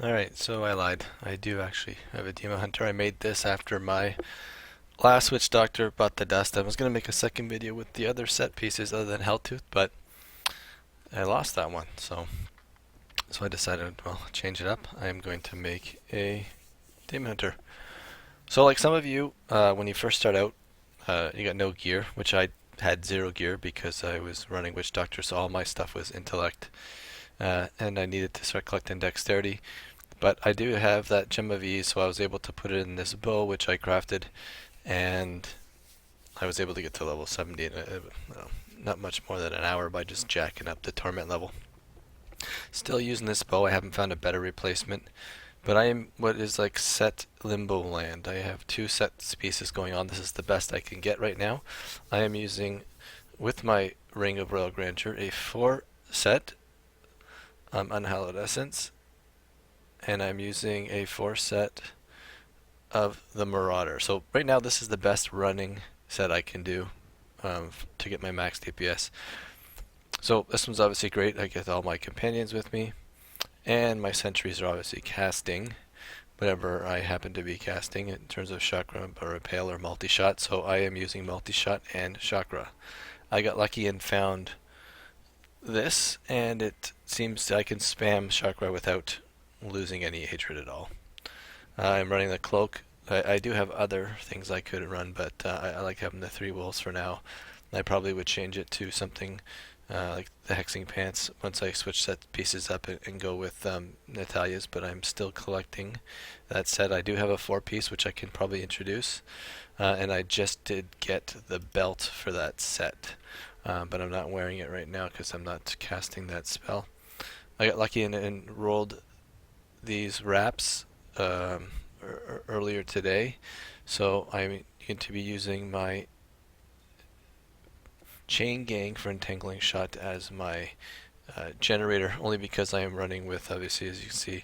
Alright, so I lied. I do actually have a Demon Hunter. I made this after my last Witch Doctor bought the dust. I was going to make a second video with the other set pieces other than Helltooth, but I lost that one. So I decided, well, change it up. I am going to make a Demon Hunter. So like some of you, when you first start out, you got no gear, which I had 0 gear because I was running Witch Doctor, so all my stuff was intellect. And I needed to start collecting dexterity. But I do have that Gem of Ease, so I was able to put it in this bow, which I crafted, and I was able to get to level 70 in not much more than an hour by just jacking up the torment level. Still using this bow, I haven't found a better replacement, but I am what is like set limbo land. I have 2 set pieces going on. This is the best I can get right now. I am using, with my Ring of Royal Grandeur, a 4 set Unhallowed Essence, and I'm using a 4 set of the Marauder. So right now this is the best running set I can do to get my max DPS. So this one's obviously great. I get all my companions with me, and my sentries are obviously casting whatever I happen to be casting in terms of Chakram or Repel or Multishot. So I am using Multishot and Chakra. I got lucky and found this, and it seems I can spam Chakra without losing any hatred at all. I'm running the cloak. I do have other things I could run, but I like having the 3 wolves for now. I probably would change it to something like the hexing pants once I switch set pieces up and go with Natalia's, but I'm still collecting. That said, I do have a 4-piece which I can probably introduce, and I just did get the belt for that set, but I'm not wearing it right now because I'm not casting that spell. I got lucky and rolled these wraps earlier today, so I'm going to be using my Chain Gang for Entangling Shot as my generator, only because I am running with, obviously, as you can see,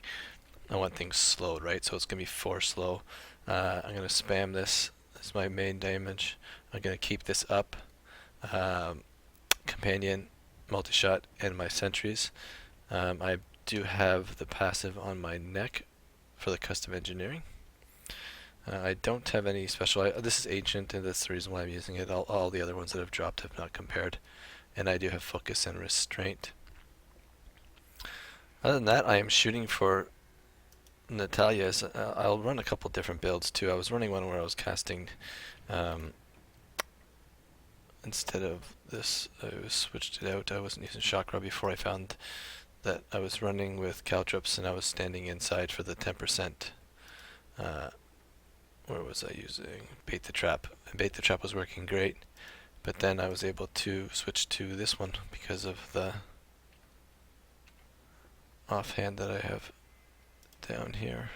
I want things slowed, right? So it's going to be 4 slow. I'm going to spam this as my main damage. I'm going to keep this up. Companion, Multishot, and my sentries. I do have the passive on my neck for the custom engineering. I don't have any special. This is ancient, and that's the reason why I'm using it. All the other ones that have dropped have not compared, and I do have focus and restraint. Other than that, I am shooting for Natalia's. I'll run a couple different builds too. I was running one where I was casting instead of this. I switched it out. I wasn't using Chakra before I found that I was running with caltrops, and I was standing inside for the 10%. Where was I using? Bait the Trap. And Bait the Trap was working great, but then I was able to switch to this one because of the offhand that I have down here.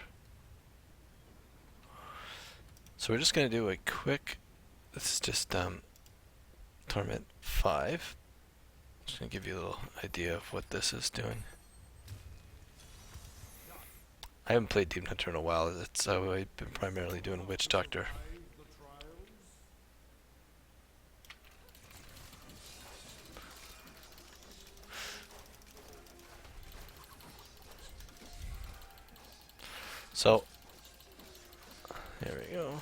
So we're just going to do a quick, this is just Torment 5. Just going to give you a little idea of what this is doing. I haven't played Demon Hunter in a while. I've been primarily doing Witch Doctor. So, there we go.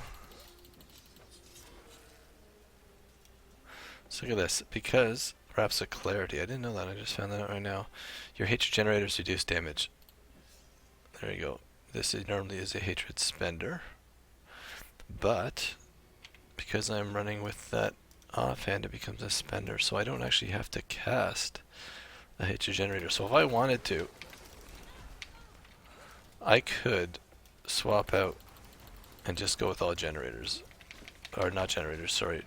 So look at this. Because Wraps of Clarity, I didn't know that, I just found that out right now. Your hatred generators reduce damage. There you go. This normally is a hatred spender, but because I'm running with that offhand, it becomes a spender, so I don't actually have to cast a hatred generator. So if I wanted to, I could swap out and just go with all generators, or not generators, sorry,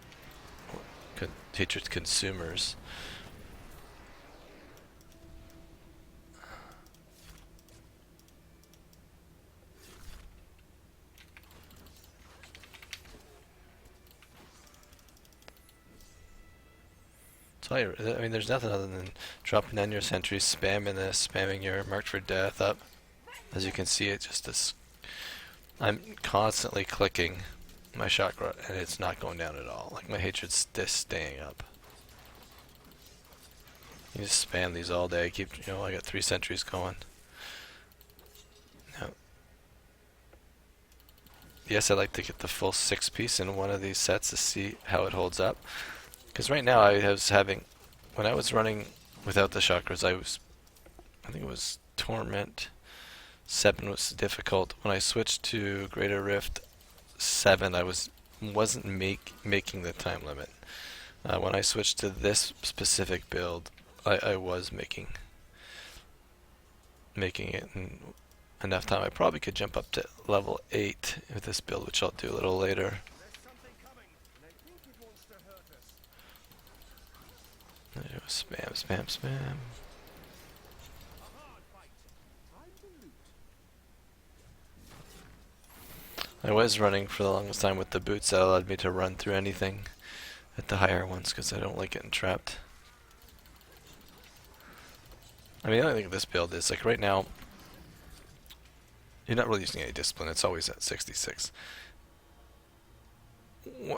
hatred consumers. So I mean, there's nothing other than dropping down your sentries, spamming this, spamming your Marked for Death up. As you can see, it just is. I'm constantly clicking my chakra, and it's not going down at all. Like, my hatred's just staying up. You just spam these all day. I got 3 sentries going. yes, I like to get the full 6-piece in one of these sets to see how it holds up. Because right now I was having, when I was running without the chakras, I think it was Torment 7 was difficult. When I switched to Greater Rift 7, wasn't making the time limit. When I switched to this specific build, I was making it in enough time. I probably could jump up to level 8 with this build, which I'll do a little later. Spam, spam, spam. I was running for the longest time with the boots that allowed me to run through anything at the higher ones because I don't like getting trapped. I mean, the only thing with this build is, like, right now, you're not really using any discipline. It's always at 66.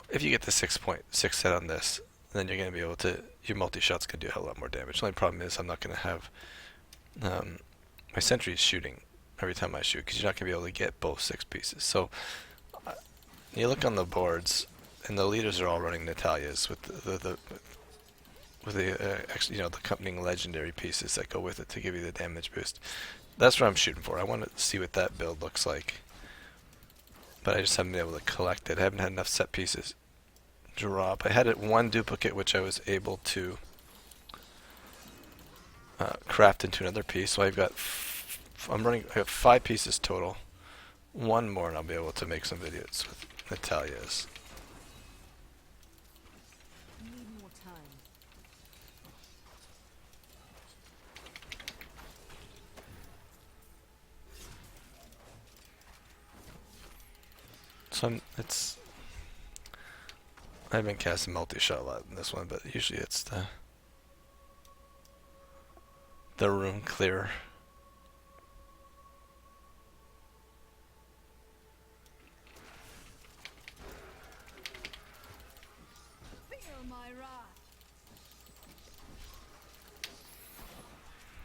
If you get the 6.6 set on this, then you're going to be able to, your multi-shots can do a hell of a lot more damage. The only problem is I'm not going to have my sentries shooting every time I shoot, because you're not going to be able to get both 6 pieces. So you look on the boards, and the leaders are all running Natalia's with the you know, the accompanying legendary pieces that go with it to give you the damage boost. That's what I'm shooting for. I want to see what that build looks like, but I just haven't been able to collect it. I haven't had enough set pieces drop. I had one duplicate which I was able to craft into another piece, so I've got I have 5 pieces total. One more and I'll be able to make some videos with Natalia's. Need more time. So I've been casting Multishot a lot in this one, but usually it's the room clear.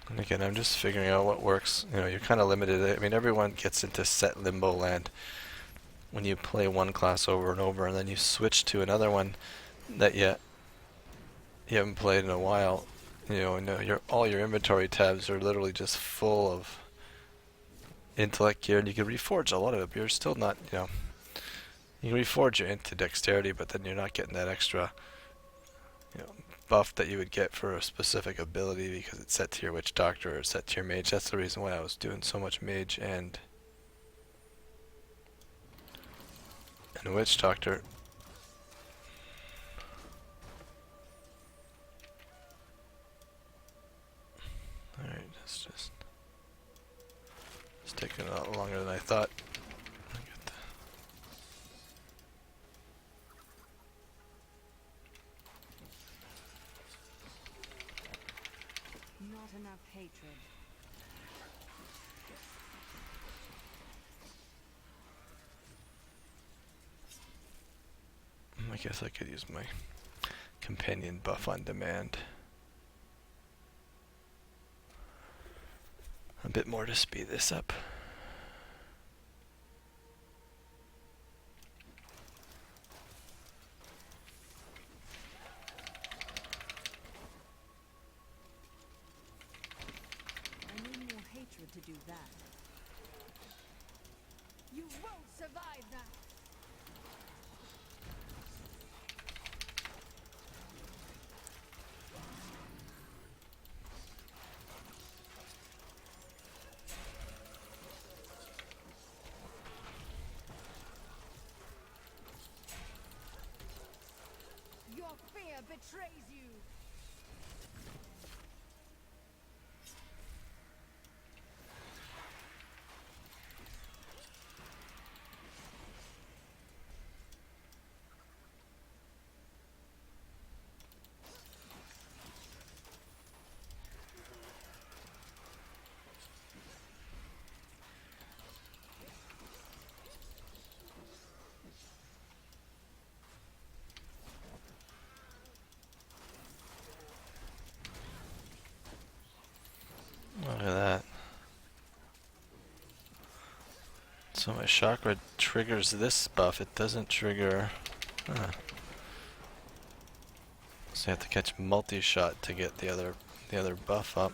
And again, I'm just figuring out what works. You know, you're kind of limited. I mean, everyone gets into set limbo land when you play one class over and over, and then you switch to another one that you haven't played in a while. You know, and all your inventory tabs are literally just full of intellect gear, and you can reforge a lot of it, but you're still not, you know, you can reforge your into dexterity, but then you're not getting that extra, you know, buff that you would get for a specific ability because it's set to your witch doctor or set to your mage. That's the reason why I was doing so much mage and witch doctor. Alright, it's taking a lot longer than I thought. Not enough hatred. I guess I could use my companion buff on demand. A bit more to speed this up. I need more hatred to do that. You won't survive that! Your fear betrays you! So my chakra triggers this buff. It doesn't trigger. Huh. So you have to catch Multishot to get the other buff up.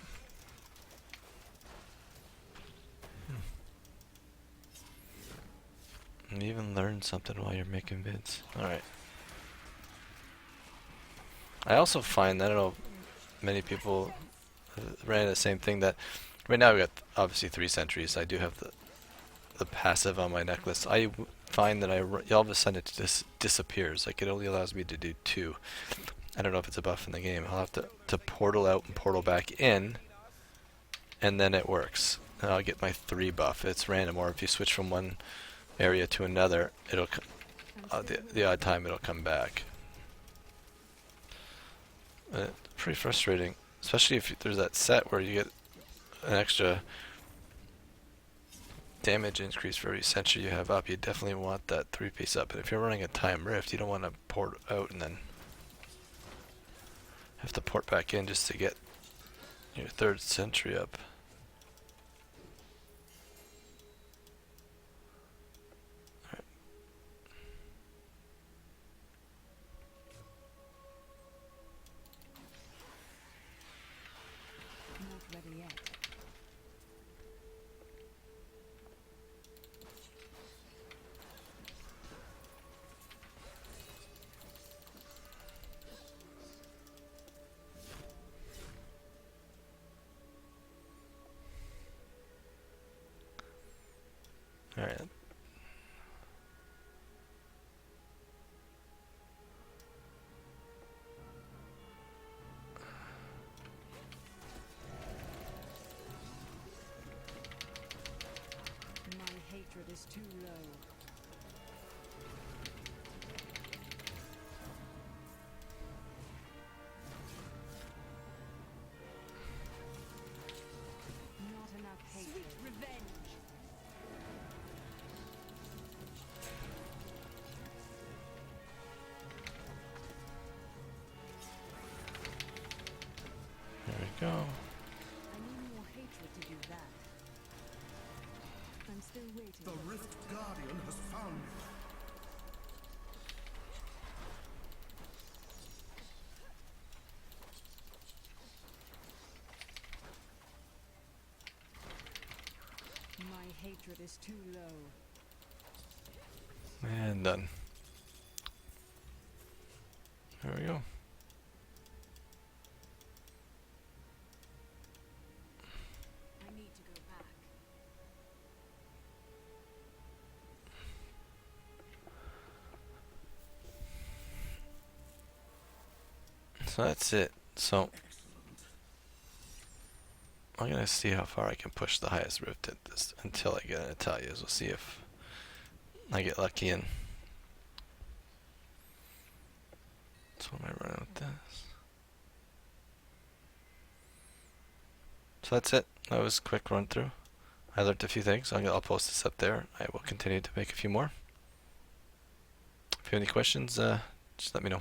And even learn something while you're making vids. Alright. I also find that I don't know many people ran the same thing, that right now we got obviously 3 sentries. I do have the passive on my necklace. I find that all of a sudden it just disappears. Like it only allows me to do 2. I don't know if it's a buff in the game. I'll have to portal out and portal back in, and then it works. And I'll get my 3 buff. It's random, or if you switch from one area to another, it'll the odd time it'll come back. And it's pretty frustrating, especially if there's that set where you get an extra damage increase for every sentry you have up. You definitely want that 3-piece up. And if you're running a time rift, you don't want to port out and then have to port back in just to get your 3rd sentry up. Not ready yet. Alright. My hatred is too low. Not enough hatred. Sweet revenge. There we go. I need more hatred to do that. I'm still waiting. The Rift Guardian has found it. My hatred is too low. And done. There we go. I need to go back. So that's it. So I'm gonna see how far I can push the highest rift at this until I get an Italia's. We'll see if I get lucky. And so what am I running with this? So that's it. That was a quick run through. I learned a few things. I'll post this up there. I will continue to make a few more. If you have any questions, just let me know.